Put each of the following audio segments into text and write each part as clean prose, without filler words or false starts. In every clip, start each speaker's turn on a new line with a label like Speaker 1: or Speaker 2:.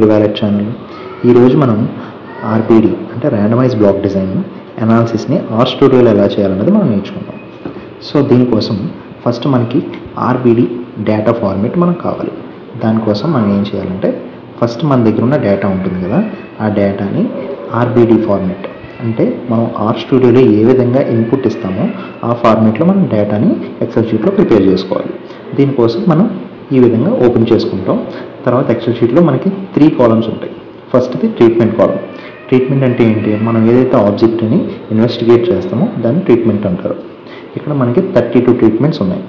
Speaker 1: అగ్రివాలెట్ channel. ఈరోజు మనం RBD అంటే ర్యాండమైజ్ బ్లాక్ డిజైన్ అనాలిసిస్ని ఆర్ స్టూడియోలో ఎలా చేయాలన్నది మనం నేర్చుకుంటాం. సో దీనికోసం ఫస్ట్ మనకి ఆర్బిడి డేటా ఫార్మేట్ మనకు కావాలి. దానికోసం మనం ఏం చేయాలంటే ఫస్ట్ మన దగ్గర ఉన్న డేటా ఉంటుంది కదా, ఆ డేటాని ఆర్బిడి ఫార్మేట్ అంటే మనం ఆర్ స్టూడియోలో ఏ విధంగా ఇన్పుట్ ఇస్తామో ఆ ఫార్మేట్లో మనం డేటాని ఎక్సెల్ షీట్లో ప్రిపేర్ చేసుకోవాలి. దీనికోసం మనం ఈ విధంగా ఓపెన్ చేసుకుంటాం. తర్వాత ఎక్సెల్ షీట్లో మనకి 3 కాలమ్స్ ఉంటాయి. ఫస్ట్ది ట్రీట్మెంట్ కాలమ్. ట్రీట్మెంట్ అంటే ఏంటి? మనం ఏదైతే ఆబ్జెక్ట్ని ఇన్వెస్టిగేట్ చేస్తామో దాన్ని ట్రీట్మెంట్ అంటారు. ఇక్కడ మనకి 32 ట్రీట్మెంట్స్ ఉన్నాయి.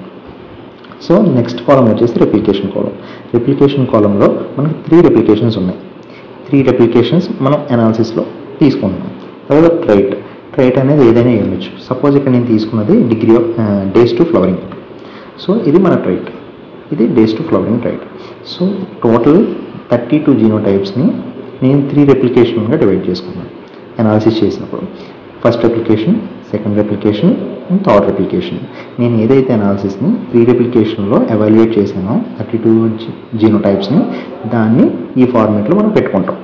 Speaker 1: సో నెక్స్ట్ కాలమ్ వచ్చేసి రెప్లికేషన్ కాలమ్. రెప్లికేషన్ కాలంలో మనకి 3 రెప్లికేషన్స్ ఉన్నాయి. 3 రెప్లికేషన్స్ మనం అనాలిసిస్లో తీసుకుంటున్నాం. తర్వాత ట్రైట్ అనేది ఏదైనా ఇవ్వచ్చు. సపోజ్ ఇక్కడ నేను తీసుకున్నది degree of days to flowering. So ఇది మన ట్రైట్, ఇది days to flowering trait. So total 32 జీనోటైప్స్ని నేను 3 రెప్లికేషన్గా డివైడ్ చేసుకున్నాను అనాలిసిస్ చేసినప్పుడు. First replication, second replication and third replication. నేను ఏదైతే అనాలిసిస్ని 3 రెప్లికేషన్లో ఎవాల్యుయేట్ చేశానో 32 జీనోటైప్స్ని దాన్ని ఈ ఫార్మేట్లో మనం పెట్టుకుంటాం.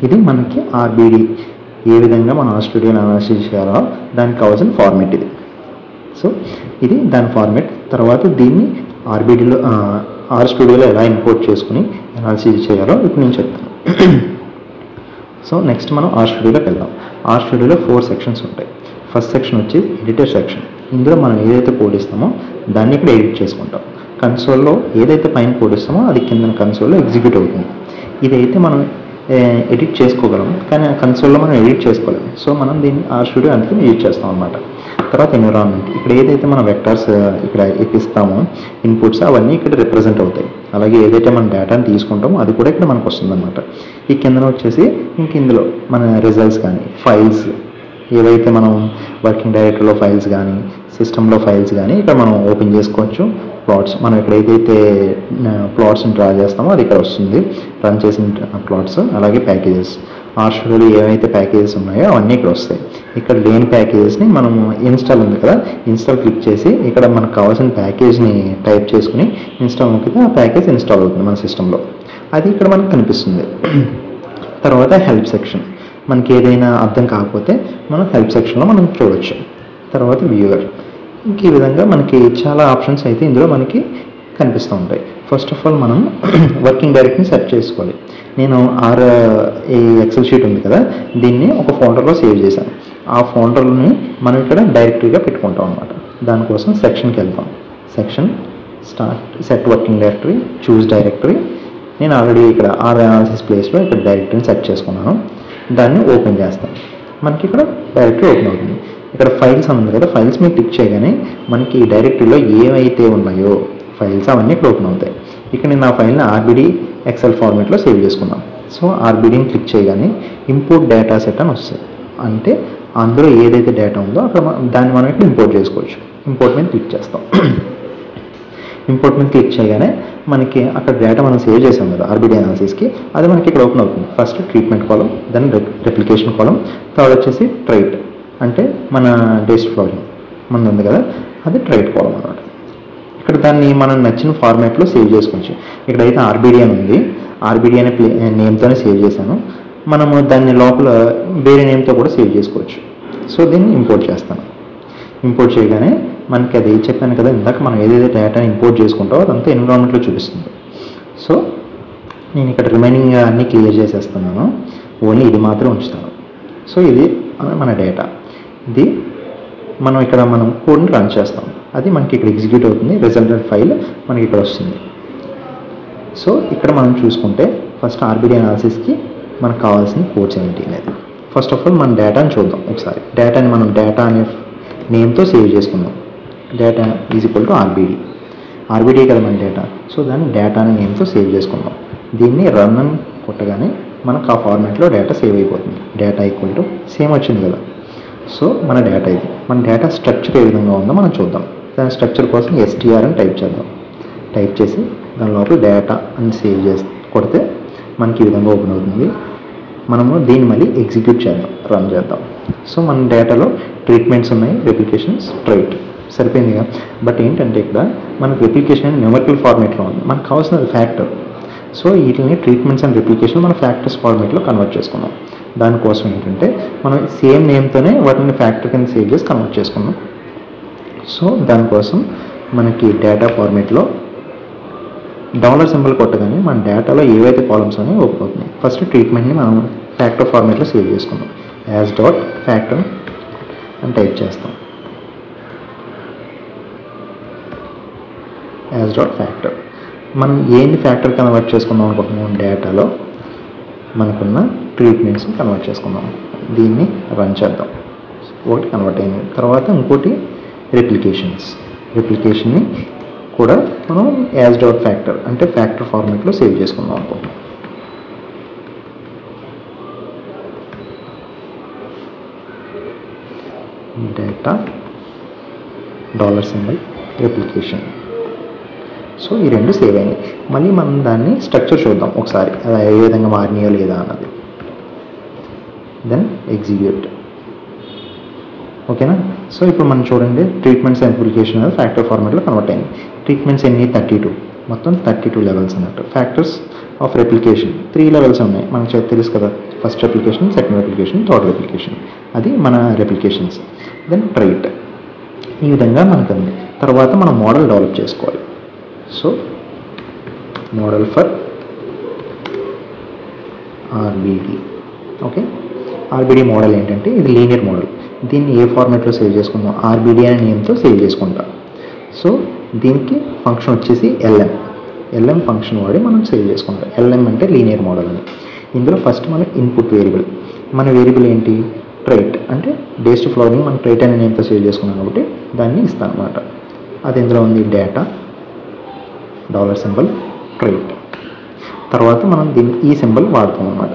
Speaker 1: ఇది మనకి ఆర్బిడి ఏ విధంగా మనం ఆర్ స్టూడియోని అనాలిసిస్ చేయాలో దానికి కావాల్సిన ఫార్మేట్ ఇది. సో ఇది దాని ఫార్మేట్. తర్వాత దీన్ని ఆర్బిడిలో ఆర్ స్టూడియోలో ఎలా ఇంపోర్ట్ చేసుకుని అనాలిసిస్ చేయాలో ఇప్పుడు నేను చెప్తాను. సో నెక్స్ట్ మనం ఆర్ స్టూడియోలోకి వెళ్దాం. ఆర్ స్టూడియోలో 4 సెక్షన్స్ ఉంటాయి. ఫస్ట్ సెక్షన్ వచ్చి ఎడిటర్ సెక్షన్. ఇందులో మనం ఏదైతే కోడ్ ఇస్తామో దాన్ని ఇక్కడ ఎడిట్ చేసుకుంటాం. కన్సోల్లో ఏదైతే పైన కోడ్ ఇస్తామో అది కింద కన్సోల్లో ఎగ్జిక్యూట్ అవుతుంది. ఇదైతే మనం ఎడిట్ చేసుకోగలం, కానీ ఆ కన్సోల్లో మనం ఎడిట్ చేసుకోలేము. సో మనం దీన్ని ఆర్ స్టూడియో అందుకని ఎడిట్ చేస్తాం అనమాట. తర్వాత ఎన్విరాన్మెంట్. ఇక్కడ ఏదైతే మనం వెక్టర్స్ ఇక్కడ ఎక్కిస్తామో ఇన్పుట్స్ అవన్నీ ఇక్కడ రిప్రజెంట్ అవుతాయి. అలాగే ఏదైతే మనం డేటాని తీసుకుంటామో అది కూడా ఇక్కడ మనకు వస్తుంది అనమాట. ఈ కిందన వచ్చేసి ఇందులో మన రిజల్ట్స్ కానీ ఫైల్స్ ఏవైతే మనం వర్కింగ్ డైరెక్టరీలో ఫైల్స్ కానీ సిస్టంలో ఫైల్స్ కానీ ఇక్కడ మనం ఓపెన్ చేసుకోవచ్చు. ప్లాట్స్ మనం ఇక్కడ ఏదైతే ప్లాట్స్ని డ్రా చేస్తామో అది ఇక్కడ వస్తుంది, రన్ చేసిన ప్లాట్స్. అలాగే ప్యాకేజెస్, ఆర్ స్టూడియోలో ఏవైతే ప్యాకేజెస్ ఉన్నాయో అవన్నీ ఇక్కడ వస్తాయి. ఇక్కడ లేని ప్యాకేజెస్ని మనం ఇన్స్టాల్ ఉంది కదా, ఇన్స్టాల్ క్లిక్ చేసి ఇక్కడ మనకు కావాల్సిన ప్యాకేజ్ని టైప్ చేసుకుని ఇన్స్టాల్ నొక్కితే ఆ ప్యాకేజ్ ఇన్స్టాల్ అవుతుంది మన సిస్టంలో. అది ఇక్కడ మనకు కనిపిస్తుంది. తర్వాత హెల్ప్ సెక్షన్. మనకి ఏదైనా అర్థం కాకపోతే మనం హెల్ప్ సెక్షన్లో మనం చూడవచ్చు. తర్వాత వ్యూవర్. ఇంక ఈ విధంగా మనకి చాలా ఆప్షన్స్ అయితే ఇందులో మనకి కనిపిస్తూ ఉంటాయి. ఫస్ట్ ఆఫ్ ఆల్ మనం వర్కింగ్ డైరెక్టరీని సెర్చ్ చేసుకోవాలి. నేను ఈ ఎక్సెల్ షీట్ ఉంది కదా, దీన్ని ఒక ఫోల్డర్లో సేవ్ చేశాను. ఆ ఫోల్డర్ని మనం ఇక్కడ డైరెక్టరీగా పెట్టుకుంటాం అనమాట. దానికోసం సెక్షన్కి వెళ్తాం. సెక్షన్ సెట్ వర్కింగ్ డైరెక్టరీ, చూస్ డైరెక్టరీ. నేను ఆల్రెడీ ఇక్కడ ఆర్ అనాలిసిస్ ప్లేస్లో ఇక్కడ డైరెక్టరీని సెర్చ్ చేసుకున్నాను. దాన్ని ఓపెన్ చేస్తాం. మనకి ఇక్కడ డైరెక్టరీ ఓపెన్ అవుతుంది. ఇక్కడ ఫైల్స్ ఉంది కదా, ఫైల్స్ మీద క్లిక్ చేయగానే మనకి ఈ డైరెక్టరీలో ఏవైతే ఉన్నాయో ఫైల్స్ అవన్నీ ఇక్కడ ఓపెన్ అవుతాయి. ఇక్కడ నేను ఆ ఫైల్ని ఆర్బిడి ఎక్సెల్ ఫార్మేట్లో సేవ్ చేసుకున్నాను. సో ఆర్బిడిని క్లిక్ చేయగానే ఇంపోర్ట్ డేటా సెట్ అని వస్తుంది. అంటే అందులో ఏదైతే డేటా ఉందో అక్కడ దాన్ని మనం ఇక్కడ ఇంపోర్ట్ చేసుకోవచ్చు. ఇంపోర్ట్ మీద క్లిక్ చేస్తాం. ఇంపోర్ట్ మీద క్లిక్ చేయగానే మనకి అక్కడ డేటా మనం సేవ్ చేసాం కదా ఆర్బిడి అనాలిసిస్కి, అది మనకి ఇక్కడ ఓపెన్ అవుతుంది. ఫస్ట్ ట్రీట్మెంట్ కాలం, దెన్ రెప్లికేషన్ కాలం, థర్డ్ వచ్చేసి ట్రైట్ అంటే మన డేస్ ఫ్లోరింగ్ మన ఉంది కదా, అది ట్రైట్ కాలం అనమాట. ఇక్కడ దాన్ని మనం నచ్చిన ఫార్మాట్లో సేవ్ చేసుకోవచ్చు. ఇక్కడైతే ఆర్బిడి అని ఉంది, ఆర్బిడి అనే నేమ్తోనే సేవ్ చేశాను. మనము దాన్ని లోపల వేరే నేమ్తో కూడా సేవ్ చేసుకోవచ్చు. సో దీన్ని ఇంపోర్ట్ చేస్తాను. ఇంపోర్ట్ చేయగానే మనకి అది చెప్పాను కదా ఇందాక మనం ఏదైతే డేటాని ఇంపోర్ట్ చేసుకుంటామో అదంతా ఎన్విరాన్మెంట్లో చూపిస్తుంది. సో నేను ఇక్కడ రిమైనింగ్ అన్నీ క్లియర్ చేసేస్తున్నాను, ఓన్లీ ఇది మాత్రం ఉంచుతాను. సో ఇది మన డేటా. ఇది మనం కోడ్ని రన్ చేస్తాం. అది మనకి ఇక్కడ ఎగ్జిక్యూట్ అవుతుంది. రిజల్టెడ్ ఫైల్ మనకి ఇక్కడ వస్తుంది. సో ఇక్కడ మనం చూసుకుంటే ఫస్ట్ ఆర్బిడి అనాలిసిస్కి మనకు కావాల్సిన కోడ్స్ ఏంటి అనేది. ఫస్ట్ ఆఫ్ ఆల్ మన డేటాని చూద్దాం ఒకసారి. డేటాని మనం డేటా అనే నేమ్తో సేవ్ చేసుకుందాం. Data is equal to RBD కదా మన డేటా. సో దాన్ని డేటా అనే నేమ్తో సేవ్ చేసుకుందాం. దీన్ని రన్ అని కొట్టగానే మనకు ఆ ఫార్మాట్లో డేటా సేవ్ అయిపోతుంది. డేటా ఈక్వల్ టు సేమ్ వచ్చింది కదా. సో మన డేటా ఇది. మన డేటా స్ట్రక్చర్ ఏ విధంగా ఉందో మనం చూద్దాం. దాని స్ట్రక్చర్ కోసం STR అని టైప్ చేద్దాం. టైప్ చేసి దాని లోపల డేటా అని సేవ్ చేసి కొడితే మనకి ఈ విధంగా ఓపెన్ అవుతుంది. మనము దీన్ని మళ్ళీ ఎగ్జిక్యూట్ చేద్దాం, రన్ చేద్దాం. సో మన డేటాలో ట్రీట్మెంట్స్ ఉన్నాయి, రెప్లికేషన్స్, ట్రైట్ సరిపోయిందిగా. బట్ ఏంటంటే ఇక్కడ మనకు రెప్లికేషన్ అనేది న్యూమరికల్ ఫార్మేట్లో ఉంది. మనకు కావాల్సిన ఫ్యాక్టర్ సో వీటిని ట్రీట్మెంట్స్ అండ్ రెప్లికేషన్ మనం ఫ్యాక్టర్స్ ఫార్మేట్లో కన్వర్ట్ చేసుకున్నాం. దానికోసం ఏంటంటే మనం సేమ్ నేమ్తోనే వాటిని ఫ్యాక్టర్ కింద సేవ్ చేసి కన్వర్ట్ చేసుకున్నాం. సో దానికోసం మనకి డేటా ఫార్మేట్లో డాలర్ సింబల్ కొట్టగానే మన డేటాలో ఏవైతే కాలమ్స్ అనేవి ఓపెన్ అవుతున్నాయి. ఫస్ట్ ట్రీట్మెంట్ని మనం ఫ్యాక్టర్ ఫార్మేట్లో సేవ్ చేసుకున్నాం. యాజ్ డాట్ ఫ్యాక్టర్ అని టైప్ చేస్తాం. యాజ్ డాట్ ఫ్యాక్టర్ మనం ఏంటి ఫ్యాక్టర్ కన్వర్ట్ చేసుకుందాం అనుకుంటున్నాం, డేటాలో మనకున్న ట్రీట్మెంట్స్ని కన్వర్ట్ చేసుకుందాం. దీన్ని రన్ చేద్దాం. ఒకటి కన్వర్ట్ అయింది. తర్వాత ఇంకోటి రెప్లికేషన్ని కూడా మనం యాజ్ డాట్ ఫ్యాక్టర్ అంటే ఫ్యాక్టర్ ఫార్మేట్లో సేవ్ చేసుకుందాం అనుకుంటున్నాం. Data dollar symbol replication. So ఈ రెండు సేవ్ అయినాయి. మళ్ళీ మనం దాన్ని స్ట్రక్చర్ చూద్దాం ఒకసారి, అది ఏ విధంగా మారినాయో లేదా అన్నది. Then execute. ఓకేనా. సో ఇప్పుడు మనం చూడండి, ట్రీట్మెంట్స్ అండ్ రెప్లికేషన్ అనేది ఫ్యాక్టర్ ఫార్మేట్లో కన్వర్ట్ అయింది. ట్రీట్మెంట్స్ ఎన్ని 32, మొత్తం 32 లెవెల్స్ అన్నట్టు. ఫ్యాక్టర్స్ ఆఫ్ రెప్లికేషన్ 3 లెవెల్స్ ఉన్నాయి మనకు తెలుసు కదా. First replication, second replication, third replication. అది మన రెప్లికేషన్స్. Then trait. ఈ విధంగా మనకు ఉంది. తర్వాత మనం మోడల్ డెవలప్ చేసుకోవాలి. So model for RBD. Okay. RBD model ఏంటంటే ఇది లీనియర్ మోడల్. దీన్ని ఏ ఫార్మేట్లో సేవ్ చేసుకుందాం, ఆర్బిడి అనే నేమ్తో సేవ్ చేసుకుంటాం. సో దీనికి ఫంక్షన్ వచ్చేసి ఎల్ఎం ఫంక్షన్ వాడి మనం సేవ్ చేసుకుంటాం. ఎల్ఎం అంటే లీనియర్ మోడల్ అని. ఇందులో ఫస్ట్ మన ఇన్పుట్ వేరియబుల్, మన వేరియబుల్ ఏంటి, ట్రైట్. అంటే డేస్ టు ఫ్లోరింగ్ మనం ట్రైట్ అనే నేమ్తో సేవ్ చేసుకున్నాం కాబట్టి దాన్ని ఇస్తాం అనమాట. అది ఇందులో ఉంది డేటా డాలర్ సింబల్ ట్రైట్. తర్వాత మనం దీన్ని ఈ సింబల్ వాడతాం అనమాట.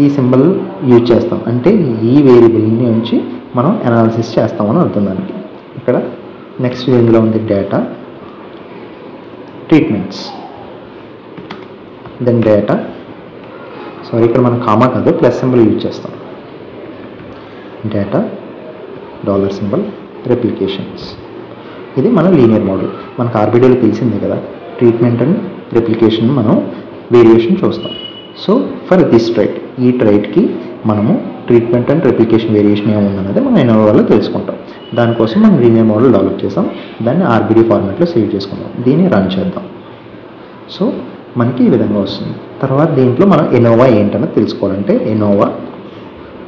Speaker 1: ఈ సింబల్ యూజ్ చేస్తాం అంటే ఈ వేరియబుల్ నుంచి మనం అనాలిసిస్ చేస్తామని అర్థం దానికి. ఇక్కడ నెక్స్ట్ ఇందులో ఉంది డేటా ట్రీట్మెంట్స్. దెన్ డేటా ఇక్కడ మనం కామా కాదు ప్లస్ సింబల్ యూజ్ చేస్తాం. Data dollar symbol replications. ఇది మన లీనియర్ మోడల్. మనకు ఆర్బిడిలో తెలిసిందే కదా, ట్రీట్మెంట్ అండ్ రెప్లికేషన్ మనం వేరియేషన్ చూస్తాం. సో ఫర్ దిస్ ట్రైట్, ఈ ట్రైట్కి మనము ట్రీట్మెంట్ అండ్ రెప్లికేషన్ వేరియేషన్ ఏముందన్నది మనం ఎన్నో వల్ల తెలుసుకుంటాం. దానికోసం మనం లీనియర్ మోడల్ డెవలప్ చేసాం. దాన్ని ఆర్బిడి ఫార్మాట్లో సేవ్ చేసుకుందాం. దీన్ని రన్ చేద్దాం. సో మనకి ఈ విధంగా వస్తుంది. తర్వాత దీంట్లో మనం ఎనోవా ఏంటన్నది తెలుసుకోవాలంటే ఎనోవా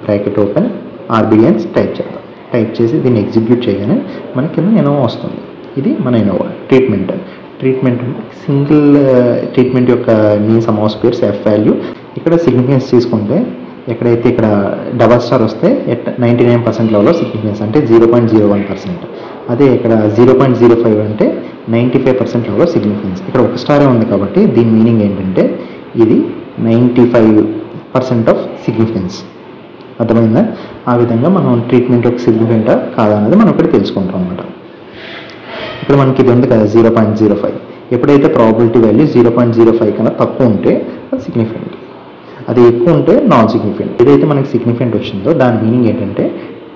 Speaker 1: బ్రాకెట్ ఓపెన్ ఆర్బిడి అని టైప్ చేద్దాం. టైప్ చేసి దీన్ని ఎగ్జిక్యూట్ చేయగానే మనకి కింద ఎనోవా వస్తుంది. ఇది మన ఎనోవా ట్రీట్మెంట్ అంటే సింగిల్ ట్రీట్మెంట్ యొక్క mean some of squares F value. ఇక్కడ సిగ్నిఫికెన్స్ తీసుకుంటే ఎక్కడైతే ఇక్కడ డబల్ స్టార్ వస్తే 99% లెవెల్లో సిగ్నిఫికెన్స్ అంటే 0.01%. అదే ఇక్కడ 0.05 అంటే 95% లెవెల్లో సిగ్నిఫికెన్స్. ఇక్కడ ఒక స్టారే ఉంది కాబట్టి దీని మీనింగ్ ఏంటంటే ఇది 95% ఆఫ్ సిగ్నిఫికెన్స్. అర్థమైందా? ఆ విధంగా మనం ట్రీట్మెంట్ యొక్క సిగ్నిఫికెంటా కాదా అనేది మనం ఇక్కడ తెలుసుకుంటాం అన్నమాట. ఇప్పుడు మనకి ఇది ఉంది కదా 0.05. ఎప్పుడైతే ప్రాబిలిటీ వాల్యూ 0.05 కన్నా తక్కువ ఉంటే అది సిగ్నిఫికెంట్, అది ఎక్కువ ఉంటే నాన్ సిగ్నిఫికెంట్. ఏదైతే మనకి సిగ్నిఫికెంట్ వచ్చిందో దాని మీనింగ్ ఏంటంటే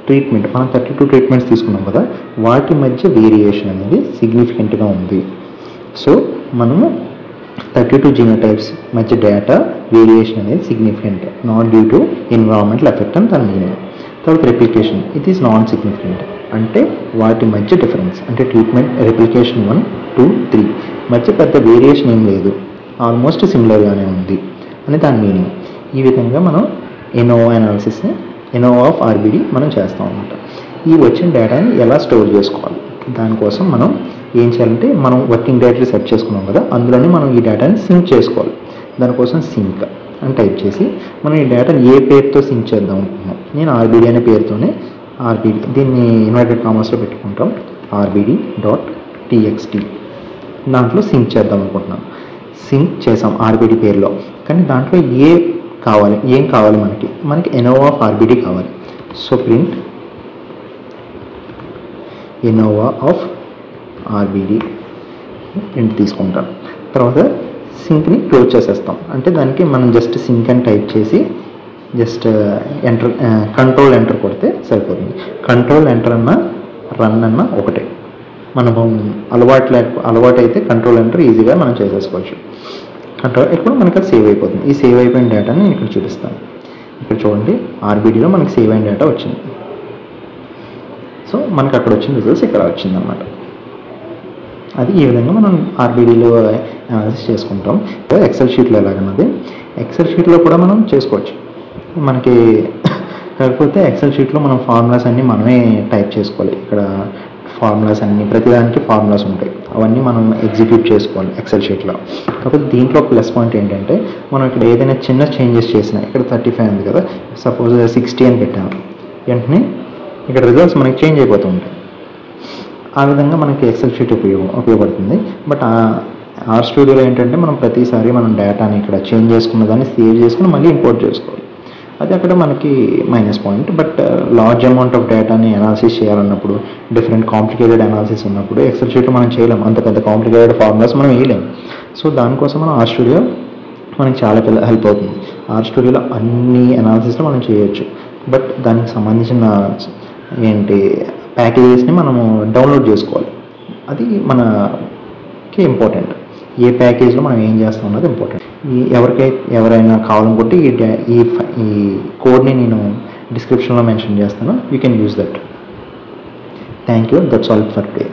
Speaker 1: ట్రీట్మెంట్ మనం 32 ట్రీట్మెంట్స్ తీసుకున్నాం కదా, వాటి మధ్య వేరియేషన్ అనేది సిగ్నిఫికెంట్గా ఉంది. సో మనము 32 జీనోటైప్స్ మధ్య డేటా వేరియేషన్ అనేది significant, not due to environmental effect అని దాని మీనింగ్. తర్వాత replication, it is non significant అంటే వాటి మధ్య డిఫరెన్స్ అంటే ట్రీట్మెంట్ రెప్లికేషన్ 1, 2, 3 మధ్య పెద్ద వేరియేషన్ ఏం లేదు, ఆల్మోస్ట్ సిమిలర్గానే ఉంది అని దాని మీనింగ్. ఈ విధంగా మనం ఎనోవా అనాలిసిస్ని ఎనోవా ఆఫ్ ఆర్బిడి మనం చేస్తాం అన్నమాట. ఈ వచ్చిన డేటాని ఎలా స్టోర్ చేసుకోవాలి, దానికోసం మనం ఏం చేయాలంటే మనం వర్కింగ్ డైరెక్టరీ సెట్ చేసుకున్నాం కదా, అందులోనే మనం ఈ డేటాని సింక్ చేసుకోవాలి. దానికోసం సింక్ అని టైప్ చేసి మనం ఈ డేటాని ఏ పేరుతో సింక్ చేద్దాం అనుకుంటున్నాం. నేను ఆర్బిడి అనే పేరుతోనే ఆర్బిడి దీన్ని ఇన్వర్టెడ్ కామర్స్లో పెట్టుకుంటాం. RBD.txt దాంట్లో సింక్ చేద్దాం అనుకుంటున్నాం. సింక్ చేసాం ఆర్బిడి పేరులో, కానీ దాంట్లో ఏం కావాలి మనకి ఎనోవా ఆఫ్ ఆర్బిడి కావాలి. So print ANOVA of RBD print తీసుకుంటాం. తర్వాత సింక్ని క్లోజ్ చేసేస్తాం. అంటే దానికి మనం జస్ట్ సింక్ అని టైప్ చేసి జస్ట్ ఎంటర్ కంట్రోల్ ఎంటర్ కొడితే సరిపోతుంది. కంట్రోల్ ఎంటర్ అన్నా రన్ అన్నా ఒకటే. మనం అలవాటు అయితే కంట్రోల్ ఎంటర్ ఈజీగా మనం చేసేసుకోవచ్చు. అంటే ఇప్పుడు మనకి అది సేవ్ అయిపోతుంది. ఈ సేవ్ అయిపోయిన డేటాని నేను ఇక్కడ చూపిస్తాను. ఇక్కడ చూడండి, ఆర్బీడీలో మనకి సేవ్ అయిన డేటా వచ్చింది. సో మనకి అక్కడ వచ్చిన రిజల్ట్స్ ఇక్కడ వచ్చిందన్నమాట. అది ఈ విధంగా మనం ఆర్బీడీలో అనాలిసిస్ చేసుకుంటాం. ఎక్సెల్ షీట్లో ఎలాగన్నది ఎక్సెల్ షీట్లో కూడా మనం చేసుకోవచ్చు. మనకి కాకపోతే ఎక్సెల్ షీట్లో మనం ఫార్ములాస్ అన్నీ మనమే టైప్ చేసుకోవాలి. ఇక్కడ ఫార్ములాస్ అన్నీ, ప్రతిదానికి ఫార్ములాస్ ఉంటాయి, అవన్నీ మనం ఎగ్జిక్యూట్ చేసుకోవాలి ఎక్సెల్ షీట్లో. కాకపోతే దీంట్లో ప్లస్ పాయింట్ ఏంటంటే మనం ఇక్కడ ఏదైనా చిన్న చేంజెస్ చేసినా, ఇక్కడ 35 ఉంది కదా, సపోజ్ 60 అని పెట్టాము, వెంటనే ఇక్కడ రిజల్ట్స్ మనకి చేంజ్ అయిపోతూ ఉంటాయి. ఆ విధంగా మనకి ఎక్సెల్ షీట్ ఉపయోగపడుతుంది. బట్ ఆర్ స్టూడియోలో ఏంటంటే మనం ప్రతిసారి మనం డేటాని ఇక్కడ చేంజ్ చేసుకున్న దాన్ని సేవ్ చేసుకుని మళ్ళీ ఇంపోర్ట్ చేసుకోవాలి. అది అక్కడ మనకి minus point. But large amount of డేటాని అనాలిసిస్ చేయాలన్నప్పుడు, డిఫరెంట్ కాంప్లికేటెడ్ అనాలిసిస్ ఉన్నప్పుడు ఎక్సెల్ షీట్లో మనం చేయలేం, అంత పెద్ద కాంప్లికేటెడ్ ఫార్ములాస్ మనం వేయలేం. సో దానికోసం మనం ఆర్ స్టూడియో మనకి చాలా హెల్ప్ అవుతుంది. ఆర్ స్టూడియోలో అన్ని అనాలిసిస్లో మనం చేయొచ్చు. బట్ దానికి సంబంధించిన ప్యాకేజెస్ని మనము డౌన్లోడ్ చేసుకోవాలి. అది మనకి ఇంపార్టెంట్. ఏ ప్యాకేజ్లో మనం ఏం చేస్తాం అన్నది ఇంపార్టెంట్. ఎవరైనా కావాలనుకుంటే ఈ కోడ్ని నేను డిస్క్రిప్షన్లో మెన్షన్ చేస్తాను. You can use that. Thank you. That's all for today.